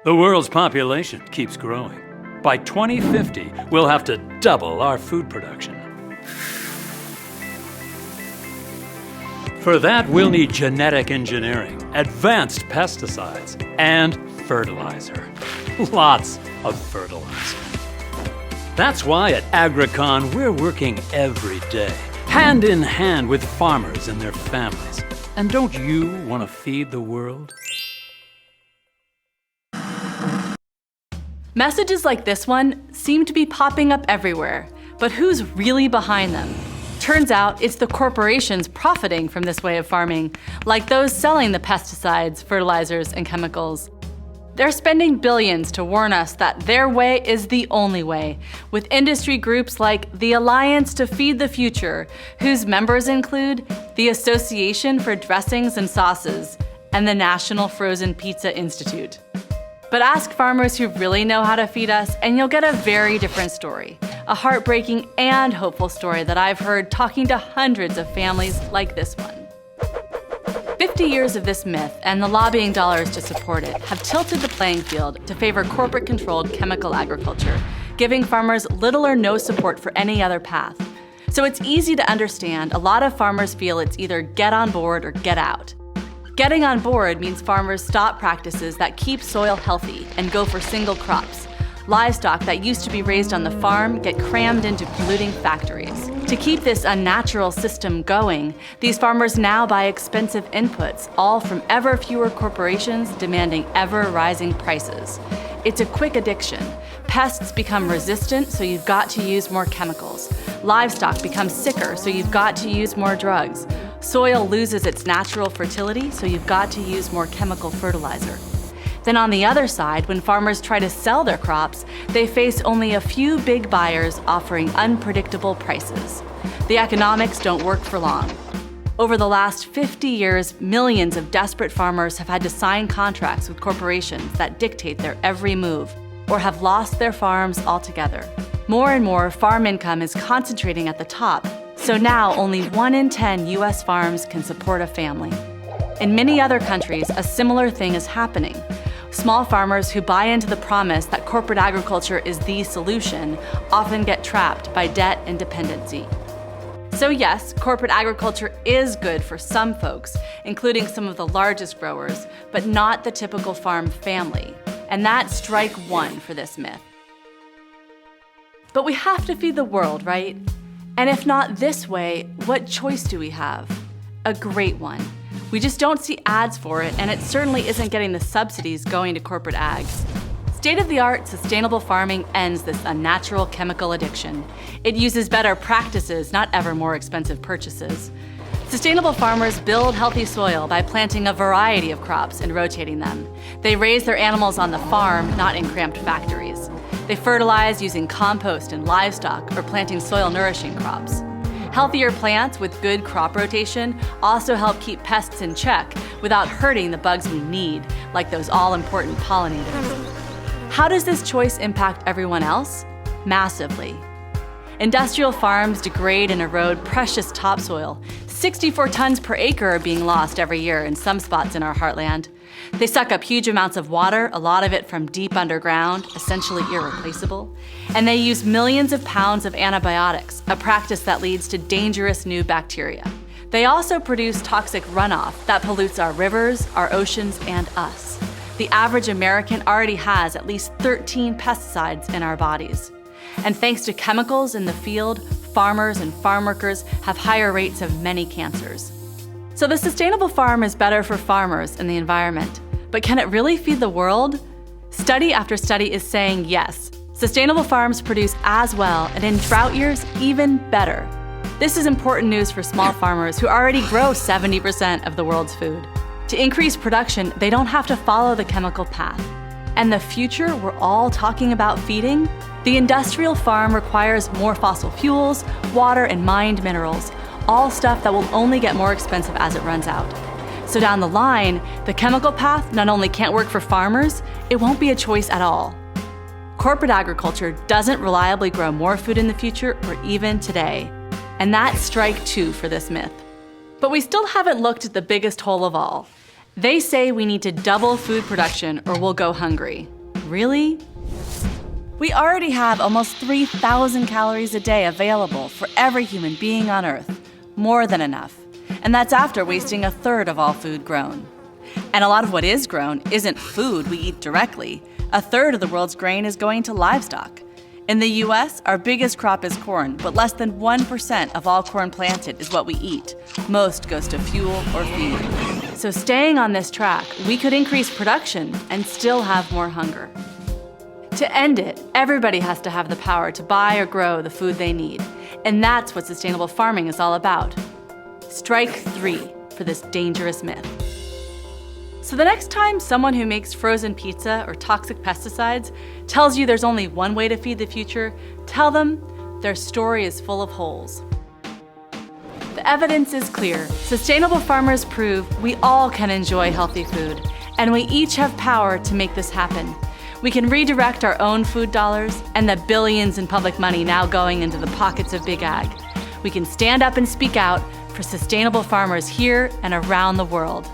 The world's population keeps growing. By 2050, we'll have to double our food production. For that, we'll need genetic engineering, advanced pesticides, and fertilizer. Lots of fertilizer. That's why at Agricon, we're working every day, hand in hand with farmers and their families. And don't you want to feed the world? Messages like this one seem to be popping up everywhere, but who's really behind them? Turns out it's the corporations profiting from this way of farming, like those selling the pesticides, fertilizers, and chemicals. They're spending billions to warn us that their way is the only way, with industry groups like the Alliance to Feed the Future, whose members include the Association for Dressings and Sauces and the National Frozen Pizza Institute. But ask farmers who really know how to feed us, and you'll get a very different story. A heartbreaking and hopeful story that I've heard talking to hundreds of families like this one. 50 years of this myth and the lobbying dollars to support it have tilted the playing field to favor corporate-controlled chemical agriculture, giving farmers little or no support for any other path. So it's easy to understand a lot of farmers feel it's either get on board or get out. Getting on board means farmers stop practices that keep soil healthy and go for single crops. Livestock that used to be raised on the farm get crammed into polluting factories. To keep this unnatural system going, these farmers now buy expensive inputs, all from ever fewer corporations demanding ever-rising prices. It's a quick addiction. Pests become resistant, so you've got to use more chemicals. Livestock becomes sicker, so you've got to use more drugs. Soil loses its natural fertility, so you've got to use more chemical fertilizer. Then on the other side, when farmers try to sell their crops, they face only a few big buyers offering unpredictable prices. The economics don't work for long. Over the last 50 years, millions of desperate farmers have had to sign contracts with corporations that dictate their every move, or have lost their farms altogether. More and more farm income is concentrating at the top, so now only 1 in 10 US farms can support a family. In many other countries, a similar thing is happening. Small farmers who buy into the promise that corporate agriculture is the solution often get trapped by debt and dependency. So yes, corporate agriculture is good for some folks, including some of the largest growers, but not the typical farm family. And that's strike one for this myth. But we have to feed the world, right? And if not this way, what choice do we have? A great one. We just don't see ads for it, and it certainly isn't getting the subsidies going to corporate ag. State-of-the-art sustainable farming ends this unnatural chemical addiction. It uses better practices, not ever more expensive purchases. Sustainable farmers build healthy soil by planting a variety of crops and rotating them. They raise their animals on the farm, not in cramped factories. They fertilize using compost and livestock or planting soil-nourishing crops. Healthier plants with good crop rotation also help keep pests in check without hurting the bugs we need, like those all-important pollinators. How does this choice impact everyone else? Massively. Industrial farms degrade and erode precious topsoil. 64 tons per acre are being lost every year in some spots in our heartland. They suck up huge amounts of water, a lot of it from deep underground, essentially irreplaceable. And they use millions of pounds of antibiotics, a practice that leads to dangerous new bacteria. They also produce toxic runoff that pollutes our rivers, our oceans, and us. The average American already has at least 13 pesticides in our bodies. And thanks to chemicals in the field, farmers and farm workers have higher rates of many cancers. So the sustainable farm is better for farmers and the environment. But can it really feed the world? Study after study is saying yes. Sustainable farms produce as well, and in drought years, even better. This is important news for small farmers who already grow 70% of the world's food. To increase production, they don't have to follow the chemical path. And the future we're all talking about feeding? The industrial farm requires more fossil fuels, water, and mined minerals, all stuff that will only get more expensive as it runs out. So down the line, the chemical path not only can't work for farmers, it won't be a choice at all. Corporate agriculture doesn't reliably grow more food in the future or even today. And that's strike two for this myth. But we still haven't looked at the biggest hole of all. They say we need to double food production or we'll go hungry. Really? We already have almost 3,000 calories a day available for every human being on Earth. More than enough. And that's after wasting a third of all food grown. And a lot of what is grown isn't food we eat directly. A third of the world's grain is going to livestock. In the US, our biggest crop is corn, but less than 1% of all corn planted is what we eat. Most goes to fuel or feed. So staying on this track, we could increase production and still have more hunger. To end it, everybody has to have the power to buy or grow the food they need. And that's what sustainable farming is all about. Strike 3 for this dangerous myth. So the next time someone who makes frozen pizza or toxic pesticides tells you there's only one way to feed the future, tell them their story is full of holes. The evidence is clear. Sustainable farmers prove we all can enjoy healthy food, and we each have power to make this happen. We can redirect our own food dollars and the billions in public money now going into the pockets of big ag. We can stand up and speak out for sustainable farmers here and around the world.